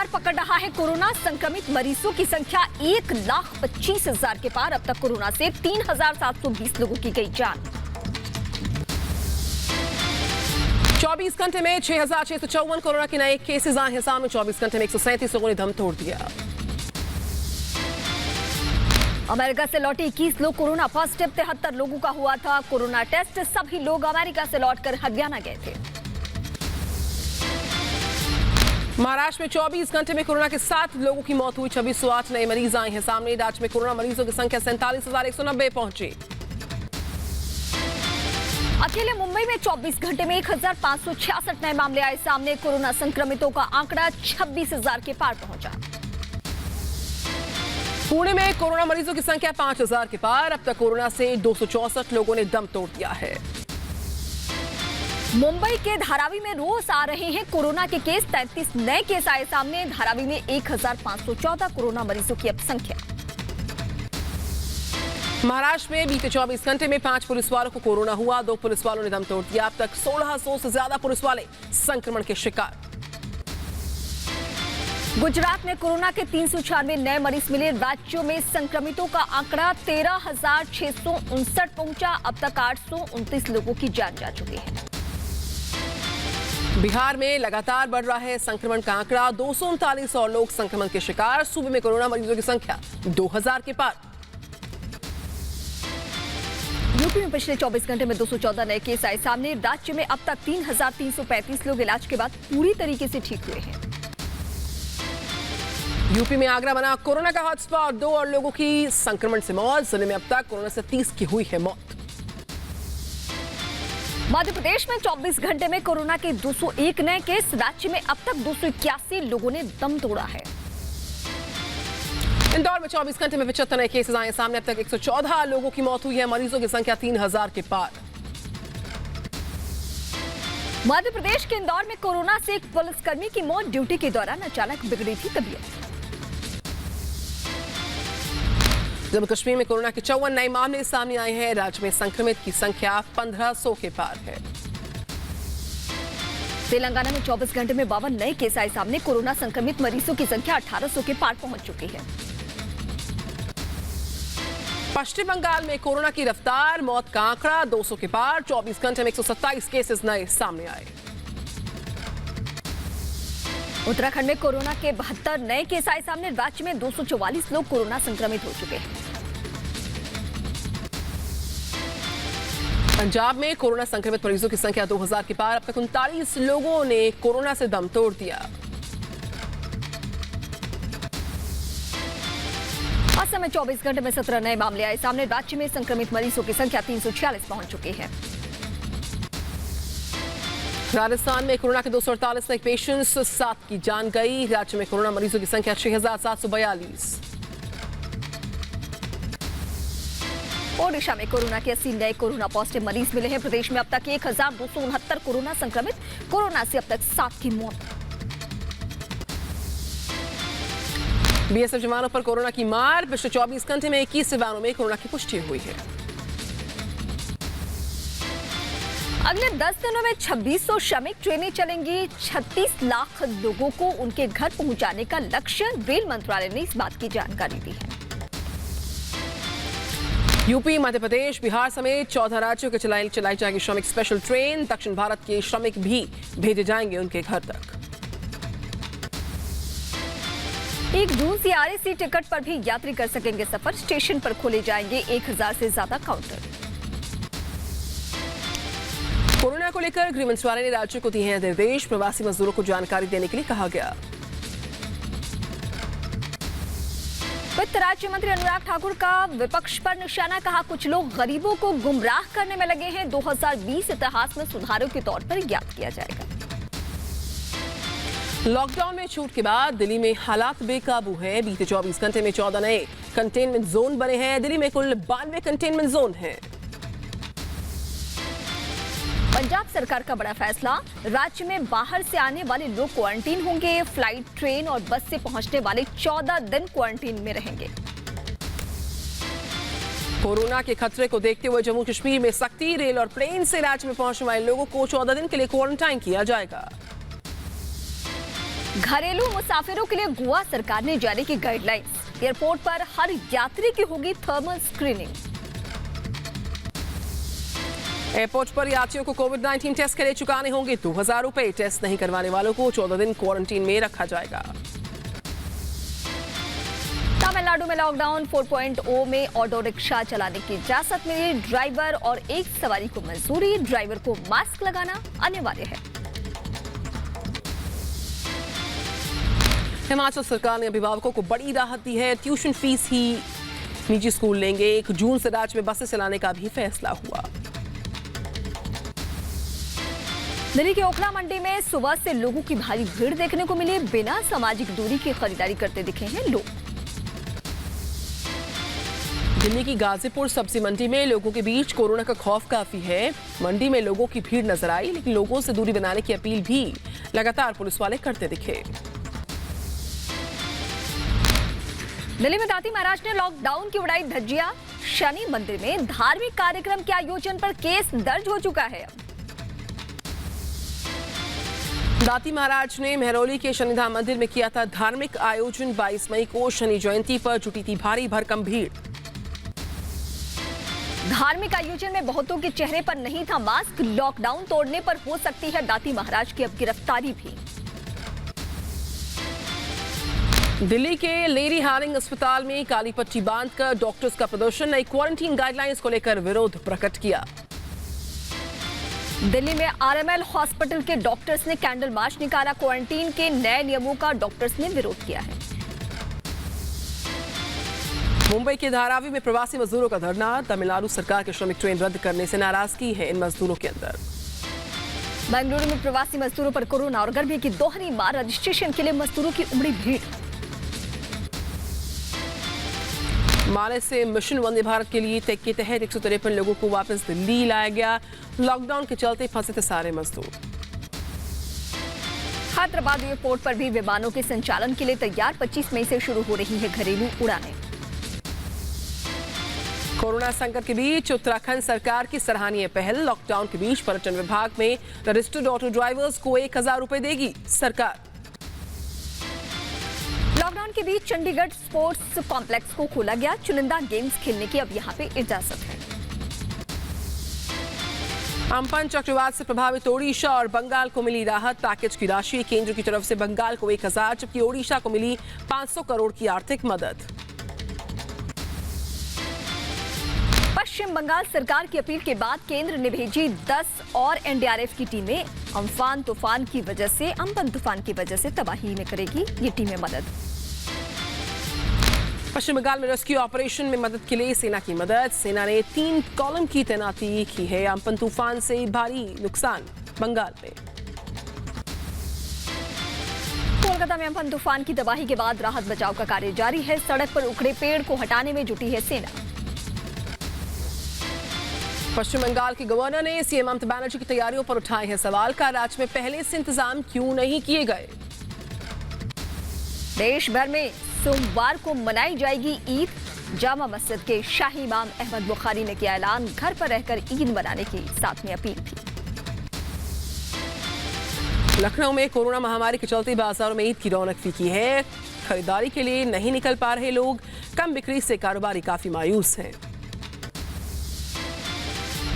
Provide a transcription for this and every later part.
पकड़ रहा है कोरोना। संक्रमित मरीजों की संख्या 1,25,000 के पार। अब तक कोरोना से 3,720 लोगों की गई जान। 24 घंटे में 6,654 कोरोना के नए केसेस आए हैं सामने। 24 घंटे में 137 लोगों ने दम तोड़ दिया। अमेरिका से लौटे 21 लोग कोरोना पॉजिटिव। 73 लोगों का हुआ था कोरोना टेस्ट। सभी लोग अमेरिका से लौटकर हरियाणा गए थे। महाराष्ट्र में 24 घंटे में कोरोना के 7 लोगों की मौत हुई। 2608 नए मरीज आए हैं सामने। राज्य में कोरोना मरीजों की संख्या 47,190 पहुंची। अकेले मुंबई में 24 घंटे में 1,566 नए मामले आए सामने। कोरोना संक्रमितों का आंकड़ा 26,000 के पार पहुंचा। पुणे में कोरोना मरीजों की संख्या 5,000 के पार। अब तक कोरोना से 264 लोगों ने दम तोड़ दिया है। मुंबई के धारावी में रोज आ रहे हैं कोरोना के केस। 33 नए केस आए सामने। धारावी में 1,514 कोरोना मरीजों की अब संख्या। महाराष्ट्र में बीते 24 घंटे में 5 पुलिस वालों को कोरोना हुआ। 2 पुलिस वालों ने दम तोड़ दिया। अब तक 1,600 से ज्यादा पुलिस वाले संक्रमण के शिकार। गुजरात में कोरोना के 396 नए मरीज मिले। राज्यों में संक्रमितों का आंकड़ा 13,659 पहुंचा। अब तक 829 लोगों की जान जा चुकी है। बिहार में लगातार बढ़ रहा है संक्रमण का आंकड़ा। 239 और लोग संक्रमण के शिकार। सूबे में कोरोना मरीजों की संख्या 2,000 के पार। यूपी में पिछले 24 घंटे में 214 नए केस आए सामने। राज्य में अब तक 3,335 लोग इलाज के बाद पूरी तरीके से ठीक हुए हैं। यूपी में आगरा बना कोरोना का हॉटस्पॉट। 2 और लोगों की संक्रमण से मौत। जिले में अब तक कोरोना से 30 की हुई है मौत। मध्य प्रदेश में 24 घंटे में कोरोना के 201 नए केस। राज्य में अब तक 281 लोगों ने दम तोड़ा है। इंदौर में 24 घंटे में 75 नए केसेस आए सामने। अब तक 114 लोगों की मौत हुई है। मरीजों की संख्या 3,000 के पार। मध्य प्रदेश के इंदौर में कोरोना से एक पुलिसकर्मी की मौत। ड्यूटी के दौरान अचानक बिगड़ी थी तबीयत। जम्मू कश्मीर में कोरोना के 54 नए मामले सामने आए हैं। राज्य में संक्रमित की संख्या 1,500 के पार है। तेलंगाना में 24 घंटे में 52 नए केस आए सामने। कोरोना संक्रमित मरीजों की संख्या 1,800 के पार पहुंच चुकी है। पश्चिम बंगाल में कोरोना की रफ्तार। मौत का आंकड़ा 200 के पार। 24 घंटे में 127 केसेस नए सामने आए। उत्तराखंड में कोरोना के 72 नए केस आए सामने। राज्य में 244 लोग कोरोना संक्रमित हो चुके हैं। पंजाब में कोरोना संक्रमित मरीजों की संख्या 2,000 के पार। अब तक 39 लोगों ने कोरोना से दम तोड़ दिया। असम में 24 घंटे में 17 नए मामले आए सामने। राज्य में संक्रमित मरीजों की संख्या 346 पहुंच चुकी है। राजस्थान में कोरोना के 248 नए पेशेंट्स। 7 की जान गई। राज्य में कोरोना मरीजों की संख्या 6,742। ओडिशा में कोरोना के 80 नए कोरोना पॉजिटिव मरीज मिले हैं। प्रदेश में अब तक 1,269 कोरोना संक्रमित। कोरोना से अब तक 7 की मौत। बीएसएफ जवानों पर कोरोना की मार। पिछले 24 घंटे में 21 जवानों में कोरोना की पुष्टि हुई है। अगले 10 दिनों में 2600 श्रमिक ट्रेनें चलेंगी। 36 लाख लोगों को उनके घर पहुंचाने का लक्ष्य। रेल मंत्रालय ने इस बात की जानकारी दी है। यूपी, मध्य प्रदेश, बिहार समेत 14 राज्यों के चलाई जाएगी श्रमिक स्पेशल ट्रेन। दक्षिण भारत के श्रमिक भी भेजे जाएंगे उनके घर तक। 1 जून से आरएसी टिकट पर भी यात्री कर सकेंगे सफर। स्टेशन पर खोले जाएंगे 1,000 से ज्यादा काउंटर। कोरोना को लेकर गृह मंत्रालय ने राज्यों को दिए हैं निर्देश। प्रवासी मजदूरों को जानकारी देने के लिए कहा गया। वित्त राज्य मंत्री अनुराग ठाकुर का विपक्ष पर निशाना। कहा कुछ लोग गरीबों को गुमराह करने में लगे हैं। 2020 इतिहास में सुधारों के तौर पर याद किया जाएगा। लॉकडाउन में छूट के बाद दिल्ली में हालात बेकाबू हैं। बीते 24 घंटे में 14 नए कंटेनमेंट जोन बने हैं। दिल्ली में कुल 92 कंटेनमेंट जोन हैं। पंजाब सरकार का बड़ा फैसला। राज्य में बाहर से आने वाले लोग क्वारंटीन होंगे। फ्लाइट, ट्रेन और बस से पहुंचने वाले 14 दिन क्वारंटीन में रहेंगे। कोरोना के खतरे को देखते हुए जम्मू कश्मीर में सख्ती। रेल और प्लेन से राज्य में पहुंचने वाले लोगों को 14 दिन के लिए क्वारंटाइन किया जाएगा। घरेलू मुसाफिरों के लिए गोवा सरकार ने जारी की गाइडलाइंस। एयरपोर्ट पर हर यात्री की होगी थर्मल स्क्रीनिंग। एयरपोर्ट पर यात्रियों को कोविड-19 टेस्ट के लिए चुकाने होंगे 2000 रुपए। टेस्ट नहीं करवाने वालों को 14 दिन क्वारंटीन में रखा जाएगा। तमिलनाडु में लॉकडाउन 4.0 में ऑटो रिक्शा चलाने की इजाजत मिली। ड्राइवर और एक सवारी को मंजूरी। ड्राइवर को मास्क लगाना अनिवार्य है। हिमाचल सरकार ने अभिभावकों को बड़ी राहत दी है। ट्यूशन फीस ही निजी स्कूल लेंगे। 1 जून से राज्य में बसें चलाने का भी फैसला हुआ। दिल्ली के ओखला मंडी में सुबह से लोगों की भारी भीड़ देखने को मिली। बिना सामाजिक दूरी की खरीदारी करते दिखे हैं लोग। दिल्ली की गाजीपुर सब्जी मंडी में लोगों के बीच कोरोना का खौफ काफी है। मंडी में लोगों की भीड़ नजर आई, लेकिन लोगों से दूरी बनाने की अपील भी लगातार पुलिस वाले करते दिखे। दिल्ली में दाती महाराज ने लॉकडाउन की उड़ाई धज्जियां। शनि मंदिर में धार्मिक कार्यक्रम के आयोजन पर केस दर्ज हो चुका है। दाती महाराज ने महरौली के शनिधाम मंदिर में किया था धार्मिक आयोजन। 22 मई को शनि जयंती पर जुटी थी भारी भरकम भीड़। धार्मिक आयोजन में बहुतों के चेहरे पर नहीं था मास्क। लॉकडाउन तोड़ने पर हो सकती है दाती महाराज की अब गिरफ्तारी भी। दिल्ली के लेडी हार्डिंग अस्पताल में काली पट्टी बांधकर डॉक्टर्स का प्रदर्शन। नई क्वारंटीन गाइडलाइंस को लेकर विरोध प्रकट किया। दिल्ली में आरएमएल हॉस्पिटल के डॉक्टर्स ने कैंडल मार्च निकाला। क्वारंटीन के नए नियमों का डॉक्टर्स ने विरोध किया है। मुंबई के धारावी में प्रवासी मजदूरों का धरना। तमिलनाडु सरकार के श्रमिक ट्रेन रद्द करने से नाराजगी है इन मजदूरों के अंदर। बेंगलुरु में प्रवासी मजदूरों पर कोरोना और गर्मी की दोहरी मार। रजिस्ट्रेशन के लिए मजदूरों की उमड़ी भीड़। माले से मिशन वंदे भारत के लिए के तहत 153 लोगों को वापस दिल्ली लाया गया। लॉकडाउन के चलते फंसे थे सारे मजदूर। हैदराबाद एयरपोर्ट पर भी विमानों के संचालन के लिए तैयार। 25 मई से शुरू हो रही है घरेलू उड़ानें। कोरोना संकट के बीच उत्तराखंड सरकार की सराहनीय पहल। लॉकडाउन के बीच पर्यटन विभाग में रजिस्टर्ड ऑटो ड्राइवर्स को 1000 रुपए देगी सरकार। लॉकडाउन के बीच चंडीगढ़ स्पोर्ट्स कॉम्प्लेक्स को खोला गया। चुनिंदा गेम्स खेलने की अब यहाँ पे इजाजत है। अम्पन चक्रवात से प्रभावित ओडिशा और बंगाल को मिली राहत। पैकेज की राशि केंद्र की तरफ से बंगाल को 1000, जबकि ओडिशा को मिली 500 करोड़ की आर्थिक मदद। पश्चिम बंगाल सरकार की अपील के बाद केंद्र ने भेजी 10 और एनडीआरएफ की टीमें। अम्फान तूफान की वजह से अम्पन तूफान की वजह से तबाही में करेगी ये टीमें मदद। पश्चिम बंगाल में रेस्क्यू ऑपरेशन में मदद के लिए सेना की मदद। सेना ने 3 कॉलम की तैनाती की है। अम्पन तूफान से भारी नुकसान बंगाल में। कोलकाता में अम्पन तूफान की तबाही के बाद राहत बचाव का कार्य जारी है। सड़क पर उखड़े पेड़ को हटाने में जुटी है सेना। पश्चिम बंगाल के गवर्नर ने सीएम ममता बनर्जी की तैयारियों पर उठाए हैं सवाल। का राज्य में पहले से इंतजाम क्यों नहीं किए गए। देश भर में सोमवार को मनाई जाएगी ईद। जामा मस्जिद के शाही इमाम अहमद बुखारी ने किया ऐलान। घर पर रहकर ईद मनाने की साथ में अपील भी। लखनऊ में कोरोना महामारी के चलते बाजारों में ईद की रौनक फीकी है। खरीदारी के लिए नहीं निकल पा रहे लोग। कम बिक्री से कारोबारी काफी मायूस हैं।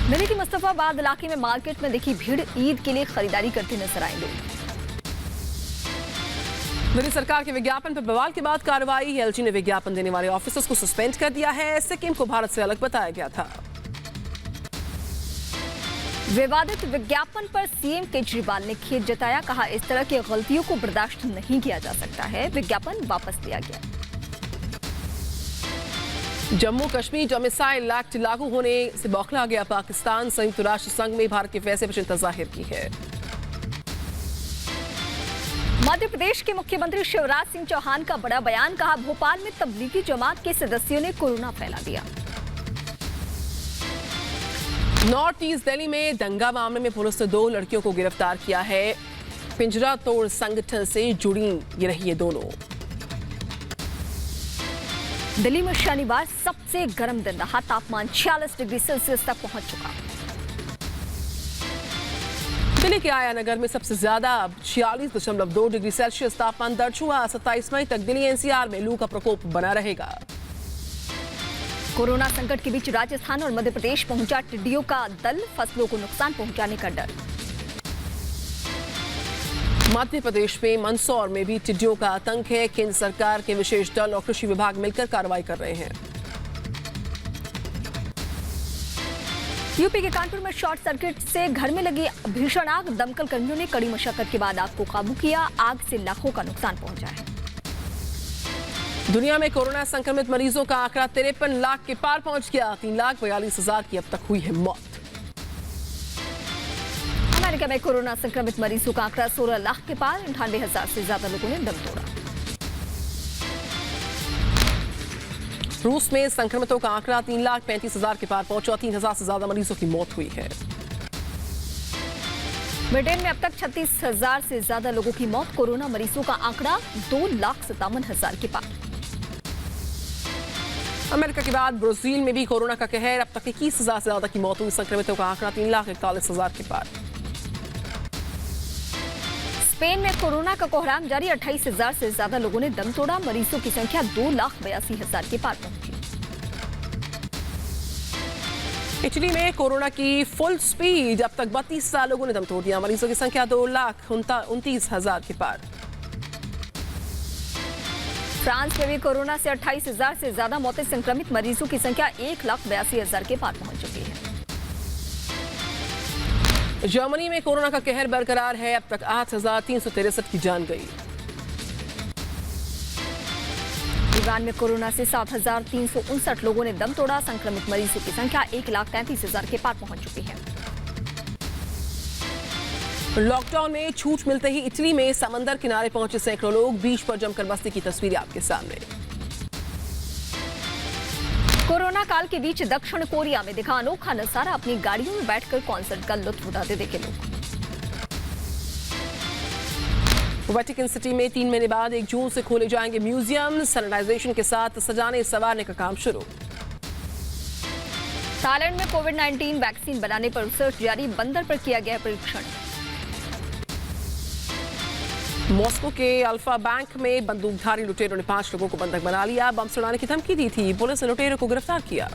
दिल्ली की मुस्तफाबाद इलाके में मार्केट में देखी भीड़। ईद के लिए खरीदारी करते नजर आए लोग। दिल्ली सरकार के विज्ञापन पर बवाल के बाद कार्रवाई। एलजी ने विज्ञापन देने वाले ऑफिसर्स को सस्पेंड कर दिया है। सिक्किम को भारत से अलग बताया गया था। विवादित विज्ञापन पर सीएम केजरीवाल ने खेद जताया। कहा इस तरह की गलतियों को बर्दाश्त नहीं किया जा सकता है। विज्ञापन वापस लिया गया। जम्मू कश्मीर मिसाइल एक्ट लागू होने से बौखला गया पाकिस्तान। संयुक्त राष्ट्र संघ में भारत के फैसले पर चिंता जाहिर की है। मध्य प्रदेश के मुख्यमंत्री शिवराज सिंह चौहान का बड़ा बयान। कहा भोपाल में तबलीगी जमात के सदस्यों ने कोरोना फैला दिया। नॉर्थ ईस्ट दिल्ली में दंगा मामले में पुलिस ने 2 लड़कियों को गिरफ्तार किया है। पिंजरा तोड़ संगठन से जुड़ी ये रही ये दोनों। दिल्ली में शनिवार सबसे गर्म दिन रहा। तापमान 46 डिग्री सेल्सियस तक पहुंच चुका। दिल्ली के आया नगर में सबसे ज्यादा 46.2 डिग्री सेल्सियस तापमान दर्ज हुआ। 27 मई तक दिल्ली एनसीआर में लू का प्रकोप बना रहेगा। कोरोना संकट के बीच राजस्थान और मध्य प्रदेश पहुंचा टिड्डियों का दल, फसलों को नुकसान पहुंचाने का डर। मध्य प्रदेश में मंदसौर में भी टिड्डियों का आतंक है। केंद्र सरकार के विशेष दल और कृषि विभाग मिलकर कार्रवाई कर रहे हैं। यूपी के कानपुर में शॉर्ट सर्किट से घर में लगी भीषण आग, दमकल कर्मियों ने कड़ी मशक्कत के बाद आग को काबू किया। आग से लाखों का नुकसान पहुंचा है। दुनिया में कोरोना संक्रमित मरीजों का आंकड़ा 53 लाख के पार पहुंच गया। 3,42,000 की अब तक हुई है मौत। अमेरिका में कोरोना संक्रमित मरीजों का आंकड़ा 16 लाख के पार, 98,000 से ज्यादा लोगों ने दम तोड़ा। रूस में संक्रमितों का आंकड़ा 3,35,000 के पार पहुंचा। 3,000 से ज्यादा मरीजों की मौत हुई है। ब्रिटेन में अब तक 36,000 से ज्यादा लोगों की मौत। कोरोना मरीजों का आंकड़ा 2,57,000 के पार। अमेरिका के बाद ब्राजील में भी कोरोना का कहर। अब तक 21,000 से ज्यादा की मौत हुई। संक्रमितों का आंकड़ा 3,41,000 के पार। स्पेन में कोरोना का कोहराम जारी, 28,000 से ज्यादा लोगों ने दम तोड़ा। मरीजों की संख्या 2,82,000 के पार पहुंची। इटली में कोरोना की फुल स्पीड, अब तक 32,000 लोगों ने दम तोड़ दिया। मरीजों की संख्या 2,29,000 के पार। फ्रांस में भी कोरोना से 28,000 से ज्यादा मौतें। संक्रमित मरीजों की संख्या 1,82,000 के पार पहुंच चुकी है। जर्मनी में कोरोना का कहर बरकरार है। अब तक 8,363 की जान गई। ईरान में कोरोना से 7,359 लोगों ने दम तोड़ा। संक्रमित मरीजों की संख्या 1,33,000 के पार पहुंच चुकी है। लॉकडाउन में छूट मिलते ही इटली में समंदर किनारे पहुंचे सैकड़ों लोग। बीच पर जमकर मस्ती की तस्वीरें आपके सामने। कोरोना काल के बीच दक्षिण कोरिया में दिखा अनोखा नजारा। अपनी गाड़ियों में बैठकर कॉन्सर्ट का लुत्फ उठाते देखे लोग। वेटिकन सिटी में 3 महीने बाद 1 जून से खोले जाएंगे म्यूजियम। सैनिटाइजेशन के साथ सजाने संवारने का काम शुरू। थाईलैंड में कोविड-19 वैक्सीन बनाने पर रिसर्च जारी। बंदर पर किया गया परीक्षण। मॉस्को के अल्फा बैंक में बंदूकधारी लुटेरों ने 5 लोगों को बंधक बना लिया। बम सुड़ाने की धमकी दी थी। पुलिस ने लुटेरों को गिरफ्तार किया।